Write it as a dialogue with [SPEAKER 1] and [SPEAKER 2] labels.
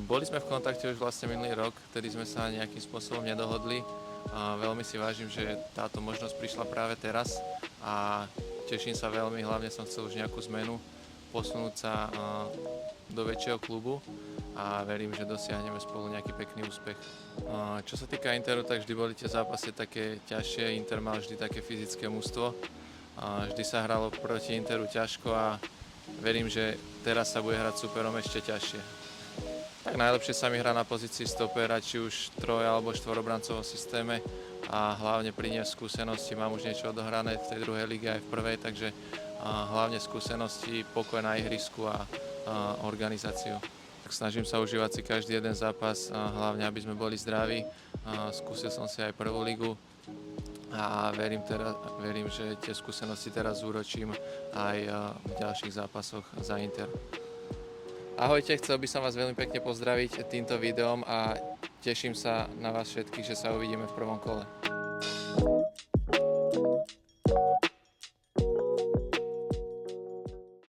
[SPEAKER 1] Boli sme v kontakte už vlastne minulý rok, kedy sme sa nejakým spôsobom nedohodli. Veľmi si vážim, že táto možnosť prišla práve teraz a teším sa veľmi, hlavne som chcel už nejakú zmenu, posunúť sa do väčšieho klubu a verím, že dosiahneme spolu nejaký pekný úspech. Čo sa týka Interu, tak vždy boli tie zápasy také ťažšie, Inter mal vždy také fyzické mužstvo. Vždy sa hralo proti Interu ťažko a verím, že teraz sa bude hrať superom ešte ťažšie. Tak najlepšie sa mi hrá na pozícii stopera, či už troj- alebo štvorobrancovom systéme a hlavne priniesť skúsenosti. Mám už niečo odohrané v tej druhej lige aj v prvej, takže hlavne skúsenosti, pokoj na ihrisku a organizáciu. Snažím sa užívať si každý jeden zápas, hlavne aby sme boli zdraví. Skúsil som si aj prvú ligu a verím, že tie skúsenosti teraz zúročím aj v ďalších zápasoch za Inter. Ahojte, chcel by som vás veľmi pekne pozdraviť týmto videom a teším sa na vás všetkých, že sa uvidíme v prvom kole.